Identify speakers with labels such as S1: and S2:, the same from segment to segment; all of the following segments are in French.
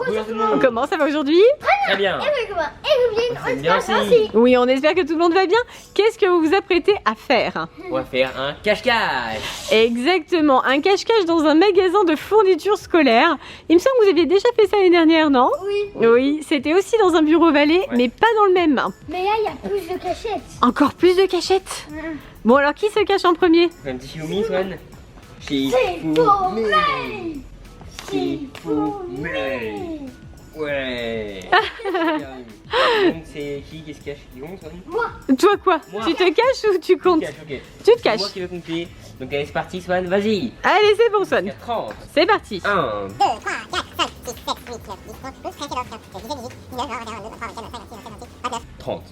S1: Bonjour tout le monde.
S2: Comment ça va aujourd'hui?
S1: Très bien.
S3: Et
S1: bien aussi.
S2: Oui, on espère que tout le monde va bien. Qu'est-ce que vous vous apprêtez à faire?
S1: On va faire un cache-cache.
S2: Exactement, un cache-cache dans un magasin de fournitures scolaires. Il me semble que vous aviez déjà fait ça l'année dernière, non?
S3: Oui.
S2: Oui, c'était aussi dans un bureau Vallée, mais pas dans le même.
S3: Mais là, il y a plus de cachettes.
S2: Encore plus de cachettes. Bon, alors qui se cache en premier?
S1: Un petit Xiaomi, Swan.
S3: Shifumi.
S1: Shifumi. Ouais. Donc c'est qui se cache? Guillaume, Swan?
S3: Moi.
S2: Toi quoi?
S1: Moi.
S2: Tu te caches ou tu comptes?
S1: Ok.
S2: Tu te
S1: C'est
S2: caches.
S1: moi qui vais compter. Donc allez, c'est parti, Swan, vas-y.
S2: Allez, c'est bon, Swan.
S1: 30.
S2: C'est parti.
S1: 1,
S4: 2, 3, 4, 5, 6, 7, 8, 9, 10, 11, 12, 13, 14, 15, 16, 17, 18, 19, 20, 21, 22, 23, 24, 25, 26, 27, 28, 29.
S1: 30.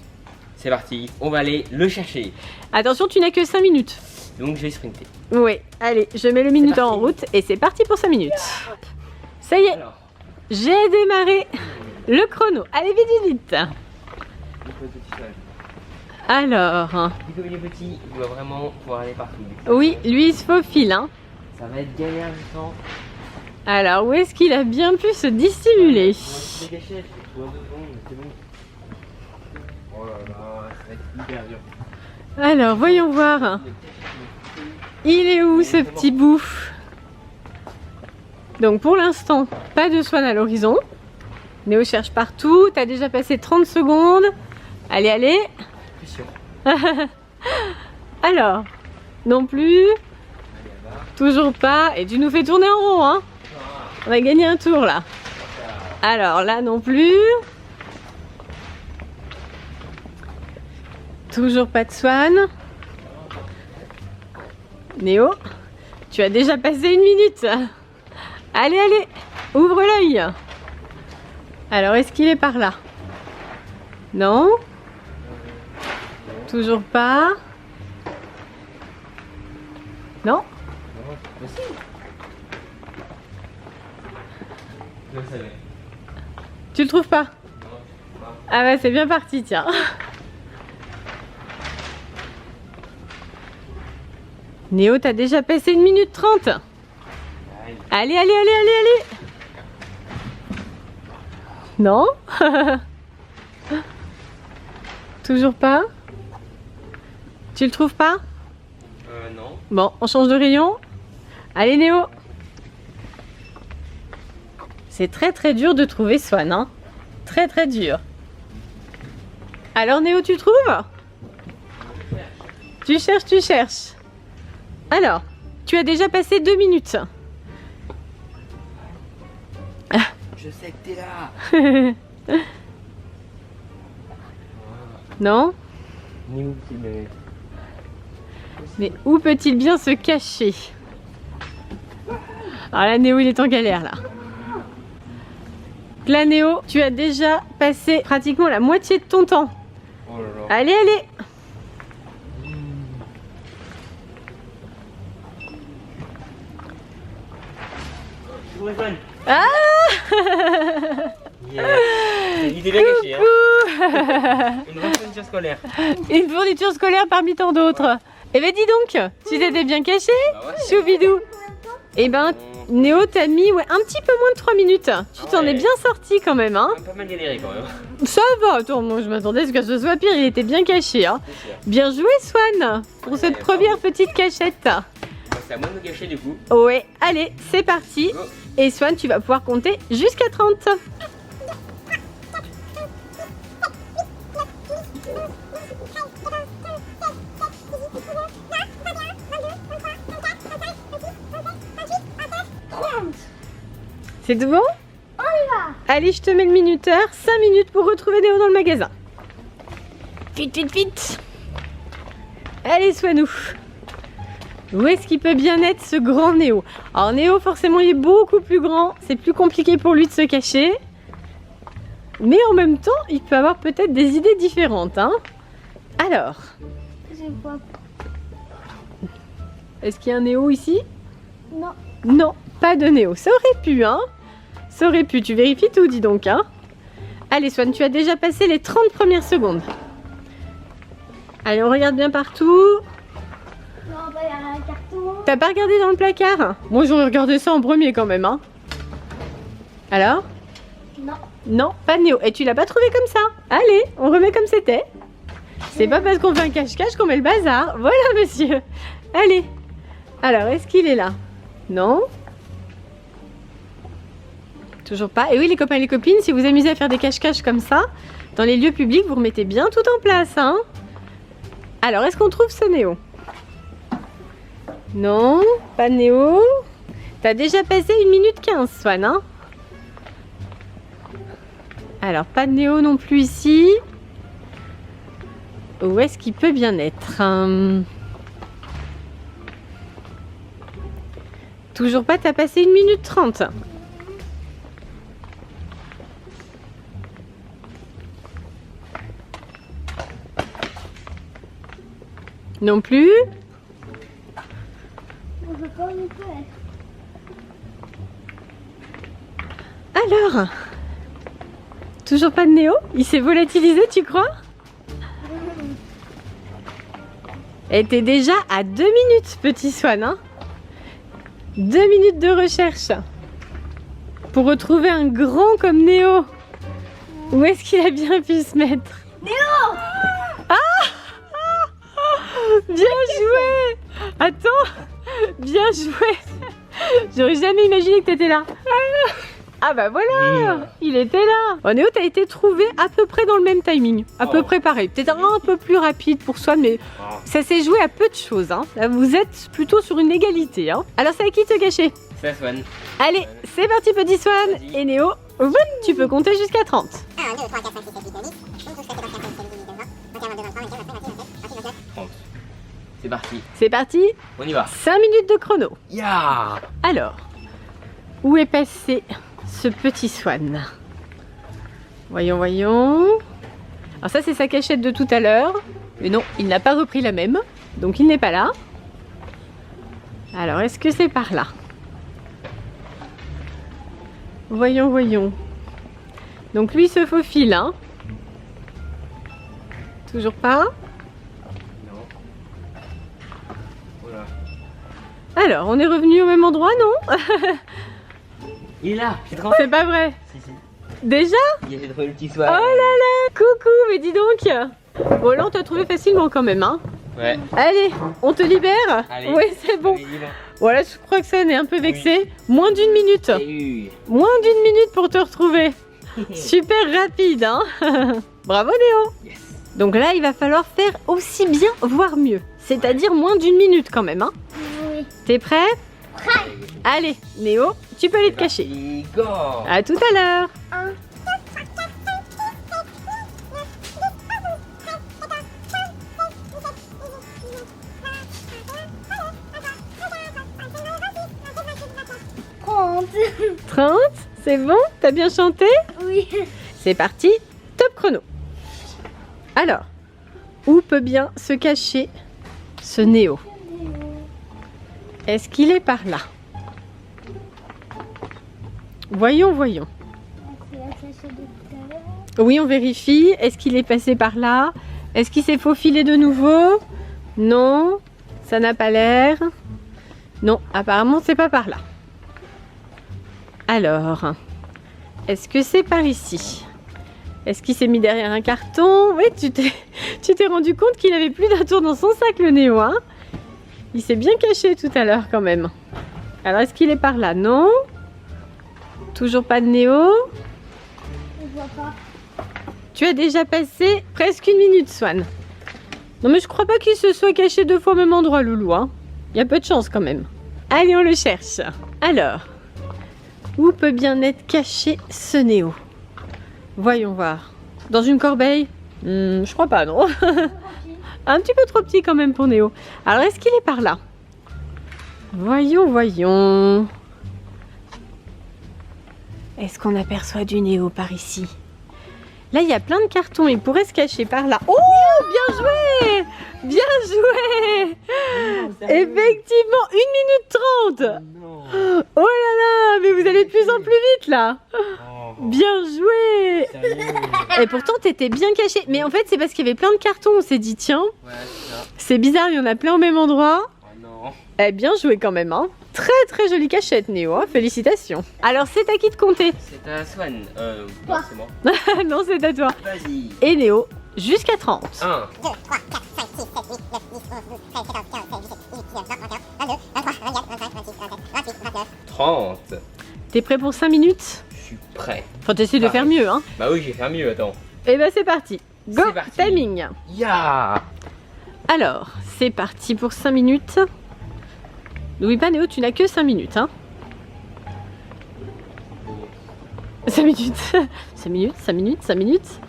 S1: C'est parti, on va aller le chercher.
S2: Attention, tu n'as que 5 minutes.
S1: Donc je vais sprinter.
S2: Oui, allez, je mets le minuteur en
S1: parti.
S2: route et c'est parti pour 5 minutes. Ça y est,
S1: Alors,
S2: j'ai démarré le chrono. Allez, vite, vite, vite.
S1: le petit Swan.
S2: Alors,
S1: Vu comme il est petit, il doit vraiment pouvoir aller partout.
S2: oui, lui il se faufile, hein.
S1: Ça va être galère du temps.
S2: Alors, où est-ce qu'il a bien pu se dissimuler?
S1: On va se gâcher, je 2 secondes, c'est bon. Oh là là, ça va être hyper dur.
S2: Alors, voyons voir. Il est où ce petit bout? Donc, pour l'instant, pas de Swan à l'horizon. Néo cherche partout. T'as déjà passé 30 secondes. Allez, allez.
S1: Pression.
S2: Alors, non plus. Toujours pas. Et tu nous fais tourner en rond, hein. On a gagné un tour là. Alors là non plus. Toujours pas de Swan. Néo, tu as déjà passé 1 minute. Allez, allez, ouvre l'œil. Alors, est-ce qu'il est par là? Non. Toujours pas. Non.
S1: Je le savais.
S2: Tu le trouves pas? Ah bah c'est bien parti, tiens. Néo, t'as déjà passé 1 minute 30. Allez, allez, allez, allez, allez. Non. Toujours pas? Tu le trouves pas?
S1: Non.
S2: Bon, on change de rayon. Allez Néo. C'est très très dur de trouver Swan, hein. Très très dur. Alors Néo, tu trouves? Tu cherches, tu cherches. Alors, tu as déjà passé 2 minutes.
S1: Je sais que t'es là.
S2: Non?
S1: Ni où qu'il est.
S2: Mais où peut-il bien se cacher? Alors là, Néo, il est en galère là. Là, Néo, tu as déjà passé pratiquement la moitié de ton temps.
S1: Oh là là.
S2: Allez, allez.
S1: Ouvre Swan.
S2: Ah.
S1: Yeah. Il était bien caché, hein.
S2: Coucou.
S1: Une vraie fourniture scolaire.
S2: Une fourniture scolaire parmi tant d'autres. Eh ben dis donc, tu t'étais bien caché,
S1: Bah ouais.
S2: Choubidou. Eh ben, Néo, t'as mis un petit peu moins de 3 minutes. Tu t'en es
S1: ouais.
S2: bien sorti quand même, hein.
S1: On a pas mal galéré quand même.
S2: Ça va, attends, moi je m'attendais à ce que ce soit pire, il était bien caché, hein.
S1: C'est sûr.
S2: Bien joué, Swan, pour cette
S1: Ouais,
S2: première petite cachette.
S1: Bah, c'est à moi de me cacher du coup.
S2: Ouais, allez, c'est parti.
S1: Go.
S2: Et Swan, tu vas pouvoir compter jusqu'à 30. C'est tout bon?
S3: On y va.
S2: Allez, je te mets le minuteur. 5 minutes pour retrouver Néo dans le magasin. Vite, vite, vite. Allez, Swanou. Où est-ce qu'il peut bien être ce grand Néo? Alors Néo, forcément, il est beaucoup plus grand. C'est plus compliqué pour lui de se cacher. Mais en même temps, il peut avoir peut-être des idées différentes, hein. Alors,
S3: Je vois
S2: est-ce qu'il y a un Néo ici?
S3: Non.
S2: Non, pas de Néo. Ça aurait pu, hein. Ça aurait pu. Tu vérifies tout, dis donc, hein. Allez, Swan, tu as déjà passé les 30 premières secondes. Allez, on regarde bien partout.
S3: Non, bah, il y a un carton.
S2: T'as pas regardé dans le placard? Moi, j'aurais regardé ça en premier quand même, hein. Alors?
S3: Non.
S2: Non, pas de Néo. Et tu l'as pas trouvé comme ça. Allez, on remet comme c'était. C'est pas parce qu'on fait un cache-cache qu'on met le bazar. Voilà, monsieur. Allez. Alors, est-ce qu'il est là? Non. Toujours pas. Et oui, les copains et les copines, si vous amusez à faire des cache-cache comme ça, dans les lieux publics, vous remettez bien tout en place, hein. Alors, est-ce qu'on trouve ce Néo? Non, pas de Néo. T'as déjà passé 1 minute 15, Swan, hein? Alors, pas de Néo non plus ici. Où est-ce qu'il peut bien être? Toujours pas, t'as passé 1 minute 30. Non plus.
S3: On peut pas où il peut être.
S2: Alors, toujours pas de Néo? Il s'est volatilisé, tu crois? Et t'es déjà à 2 minutes, petit Swan, hein? 2 minutes de recherche pour retrouver un grand comme Néo. Où est-ce qu'il a bien pu se mettre?
S3: Néo!
S2: Ah! Bien joué! Attends, bien joué! J'aurais jamais imaginé que t'étais là. Ah bah voilà, il était là. Oh, Néo, t'as été trouvé à peu près dans le même timing, à peu près pareil. Peut-être un peu plus rapide pour Swan, mais ça s'est joué à peu de choses. Hein. Là, vous êtes plutôt sur une égalité. Hein. Alors, c'est à qui de se cacher?
S1: C'est Swan.
S2: Allez, c'est parti, petit Swan. Et Néo, tu peux compter jusqu'à 30.
S4: 1, 2, 3, 4, 5, 6, 7, 8, 9, 10. 11, 12, 13, 14, 15, 16, 17, 18, 19, 20, 21, 22, 23, 24, 25, 26, 27, 28,
S1: 30. C'est parti.
S2: C'est parti.
S1: On y va.
S2: 5 minutes de chrono.
S1: Ya.
S2: Alors, où est passé ce petit Swan? Voyons, voyons. Alors ça, c'est sa cachette de tout à l'heure. Mais non, il n'a pas repris la même. Donc il n'est pas là. Alors, est-ce que c'est par là? Voyons, voyons. Donc lui se faufile, hein. Toujours pas.
S1: Non. Voilà.
S2: Alors, on est revenu au même endroit, non?
S1: Il est là. J'ai trouvé.
S2: C'est pas vrai.
S1: Si, si.
S2: Déjà?
S1: J'ai trouvé le petit
S2: Oh
S1: Swan.
S2: là là, coucou, mais dis donc. Bon là, on t'a trouvé facilement quand même, hein.
S1: Ouais.
S2: Allez, on te libère?
S1: Allez.
S2: Oui, c'est bon.
S1: Allez, dis-le.
S2: Voilà, je crois que ça est un peu vexé. Moins d'1 minute.
S1: Salut.
S2: Moins d'1 minute pour te retrouver. Super rapide, hein. Bravo Néo.
S1: Yes.
S2: Donc là, il va falloir faire aussi bien, voire mieux. C'est-à-dire moins d'1 minute quand même, hein.
S3: Oui.
S2: T'es prêt? Allez, Néo, tu peux aller te cacher.
S1: Go.
S2: À tout à l'heure.
S3: 1. 30.
S2: 30, c'est bon? T'as bien chanté?
S3: Oui.
S2: C'est parti, top chrono. Alors, où peut bien se cacher ce Néo? Est-ce qu'il est par là? Voyons, voyons.
S3: C'est la cachette de tout à l'heure.
S2: Oui, on vérifie. Est-ce qu'il est passé par là? Est-ce qu'il s'est faufilé de nouveau? Non, ça n'a pas l'air. Non, apparemment, c'est pas par là. Alors, est-ce que c'est par ici? Est-ce qu'il s'est mis derrière un carton? Oui, tu t'es rendu compte qu'il avait plus d'un tour dans son sac, le Néo, hein? Il s'est bien caché tout à l'heure quand même. Alors, est-ce qu'il est par là? Non. Toujours pas de Néo.
S3: Je vois pas.
S2: Tu as déjà passé presque 1 minute, Swan. Non, mais je crois pas qu'il se soit caché 2 fois au même endroit, Loulou, hein? Il y a peu de chance quand même. Allez, on le cherche. Alors, où peut bien être caché ce Néo? Voyons voir. Dans une corbeille? Je crois pas, non. Un petit peu trop petit quand même pour Néo. Alors, est-ce qu'il est par là? Voyons, voyons. Est-ce qu'on aperçoit du Néo par ici? Là, il y a plein de cartons. Il pourrait se cacher par là. Oh, bien joué! Bien joué! Effectivement, 1 minute 30.
S1: Non.
S2: Oh là là, mais vous allez de plus en plus vite là.
S1: Oh.
S2: Bien joué!
S1: Sérieux.
S2: Et pourtant, t'étais bien caché. Mais en fait, c'est parce qu'il y avait plein de cartons. On s'est dit, tiens,
S1: Ouais, c'est ça.
S2: c'est bizarre, il y en a plein au même endroit.
S1: Oh non.
S2: Eh, bien joué quand même, hein. Très jolie cachette, Néo, hein. Félicitations. Alors, c'est à qui de compter?
S1: C'est à Swan.
S3: Toi.
S1: Non, c'est moi.
S2: Non, c'est à toi.
S1: Vas-y.
S2: Et Néo, jusqu'à 30.
S1: 1,
S4: 2, 3, 4, 5, 6, 7, 8, 9, 10, 11, 12, 13, 14, 15, 16, 17, 18, 19, 20, 21, 22, 23, 24, 25, 26, 27, 28, 29.
S1: 30.
S2: T'es prêt pour 5 minutes?
S1: Je suis prêt.
S2: Faut essayer de faire mieux, hein.
S1: Bah oui, j'ai fait mieux, attends.
S2: Et ben c'est parti. Go,
S1: C'est parti.
S2: timing.
S1: Ya.
S2: Alors, c'est parti pour 5 minutes. N'oublie pas, Néo, tu n'as que 5 minutes, hein. 5 minutes. 5 minutes, 5 minutes, 5 minutes.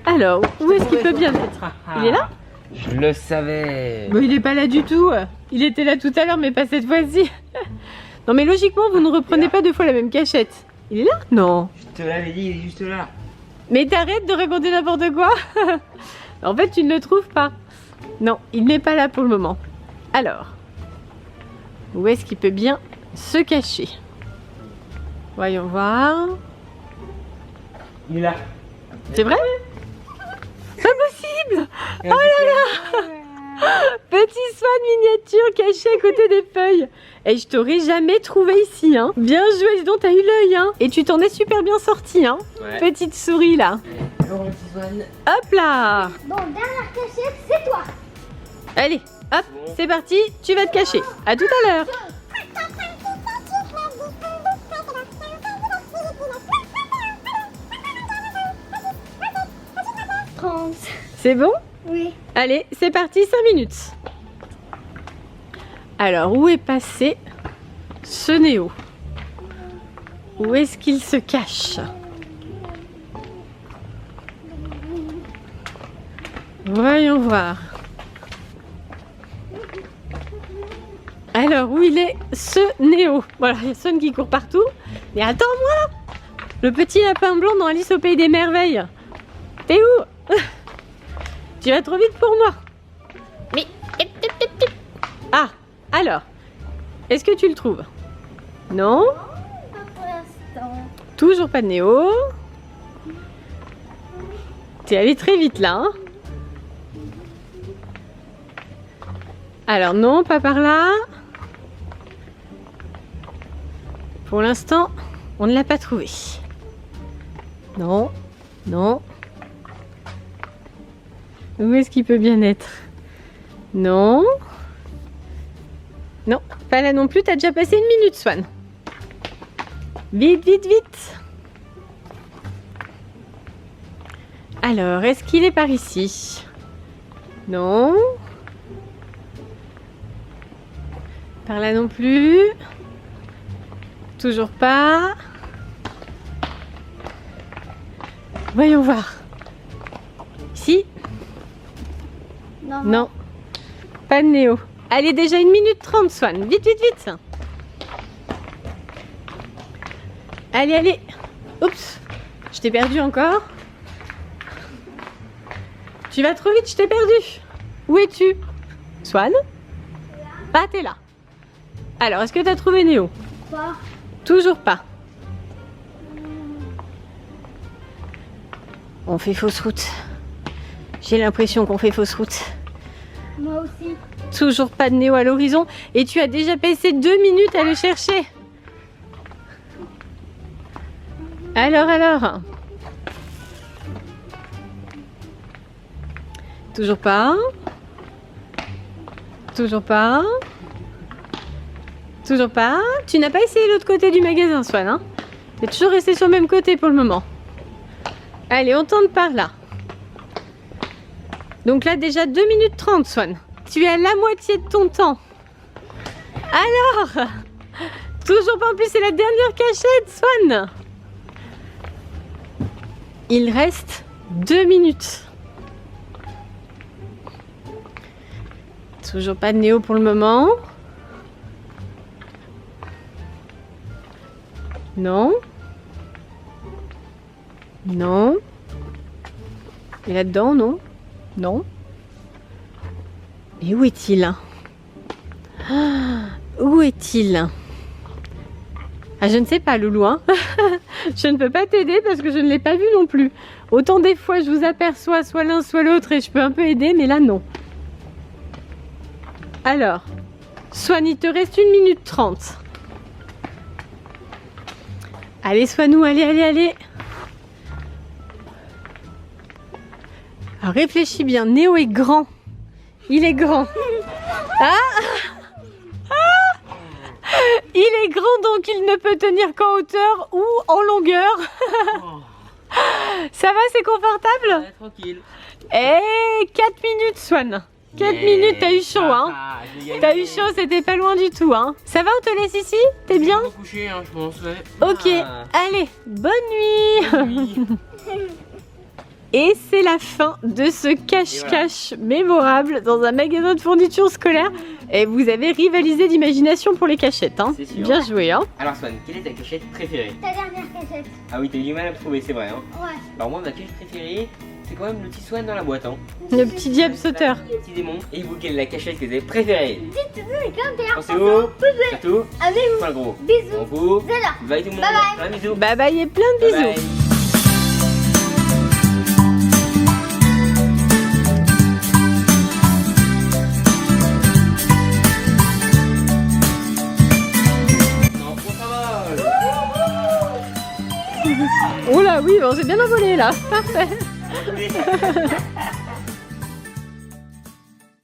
S2: Alors, où est-ce qu'il peut bien être? Il est là?
S1: Je le savais.
S2: Bon, il est pas là du tout. Il était là tout à l'heure, mais pas cette fois-ci. Non, mais logiquement, vous ne reprenez pas deux fois la même cachette. Il est là? Non.
S1: Je te l'avais dit, il est juste là.
S2: Mais t'arrêtes de raconter n'importe quoi. En fait, tu ne le trouves pas. Non, il n'est pas là pour le moment. Alors, où est-ce qu'il peut bien se cacher? Voyons voir.
S1: Il est là.
S2: C'est vrai? Pas possible! Oh là là! Petit swan miniature caché à côté des feuilles. Et je t'aurais jamais trouvé ici, hein. Bien joué, dis donc, t'as eu l'œil, hein. Et tu t'en es super bien sorti, hein.
S1: Ouais.
S2: Petite souris, là.
S1: Alors, le petit Swan.
S2: Hop là!
S3: Bon, dernière cachette, c'est toi.
S2: Allez, hop,
S1: Bon.
S2: c'est parti, tu vas te cacher. À tout à l'heure.
S3: 30.
S2: C'est bon?
S3: Oui.
S2: Allez, c'est parti, 5 minutes. Alors, où est passé ce Néo? Où est-ce qu'il se cache? Voyons voir. Alors, où il est ce Néo? Voilà, il y a Swan qui court partout. Mais attends-moi! Le petit lapin blanc dans Alice au Pays des Merveilles. T'es où? Tu vas trop vite pour moi. Mais... Ah, alors, est-ce que tu le trouves? Non?
S3: Pas pour l'instant.
S2: Toujours pas de Néo. T'es allé très vite là, hein? Alors non, pas par là. Pour l'instant, on ne l'a pas trouvé. Non, non. Où est-ce qu'il peut bien être? Non. Non, pas là non plus, t'as déjà passé 1 minute, Swan. Vite, vite, vite. Alors, est-ce qu'il est par ici? Non. Par là non plus. Toujours pas. Voyons voir. Ici?
S3: Non.
S2: Non. Pas de Néo. Allez, déjà 1 minute 30, Swan. Vite, vite, vite. Allez, allez. Oups. Je t'ai perdu encore. Tu vas trop vite, je t'ai perdu. Où es-tu? Swan? Ah, t'es là. Alors, est-ce que t'as trouvé Néo?
S3: Pas.
S2: Toujours pas. On fait fausse route. J'ai l'impression qu'on fait fausse route.
S3: Moi aussi.
S2: Toujours pas de Néo à l'horizon. Et tu as déjà passé 2 minutes à le chercher. Alors. Toujours pas. Toujours pas. Toujours pas. Tu n'as pas essayé l'autre côté du magasin, Swan, hein? Tu es toujours resté sur le même côté pour le moment. Allez, on tente par là. Donc là, déjà 2 minutes 30, Swan. Tu es à la moitié de ton temps. Alors, toujours pas, en plus, c'est la dernière cachette, Swan. Il reste 2 minutes. Toujours pas de Néo pour le moment. Non. Non. Et là-dedans, non. Non. Et où est-il? Où est-il? Ah, je ne sais pas, Loulou, hein. Je ne peux pas t'aider parce que je ne l'ai pas vu non plus. Autant des fois, je vous aperçois soit l'un, soit l'autre et je peux un peu aider, mais là, non. Alors, Swan, il te reste 1 minute 30. Allez, Swanou, allez, allez, allez. Alors, réfléchis bien, Néo est grand. Il est grand. Ah, il est grand, donc il ne peut tenir qu'en hauteur ou en longueur. Ça va, c'est confortable?
S1: Ouais, tranquille.
S2: Eh, 4 minutes, Swan. 4 minutes, t'as eu chaud, hein. T'as eu chaud, c'était pas loin du tout, hein. Ça va, on te laisse ici? T'es bien?
S1: Je vais me coucher, hein, je pense. Ouais.
S2: Ok, allez, bonne nuit. Et c'est la fin de ce cache-cache mémorable dans un magasin de fourniture scolaire. Et vous avez rivalisé d'imagination pour les cachettes, hein.
S1: C'est sûr.
S2: Bien joué, hein.
S1: Alors Swan, quelle est ta cachette préférée?
S3: Ta dernière cachette.
S1: Ah oui, t'as eu du mal à me trouver, c'est vrai. Hein.
S3: Ouais.
S1: Alors moi, ma cachette préférée, c'est quand même le petit Swan dans la boîte. Hein.
S2: Le petit diable sauteur.
S1: Le petit démon. Et vous, quelle est la cachette que vous avez préférée?
S3: Dites-nous les commentaires.
S1: Pensez-vous? Surtout,
S3: Abonnez-vous.
S1: pas gros.
S3: Bisous.
S1: On vous.
S3: Zéla.
S1: Bye tout le monde.
S3: Bye bye.
S1: Un bisou.
S2: Bye bye et plein de bisous.
S1: Bye bye.
S2: Oh là oui, on s'est bien envolé là. Parfait.
S1: Oui.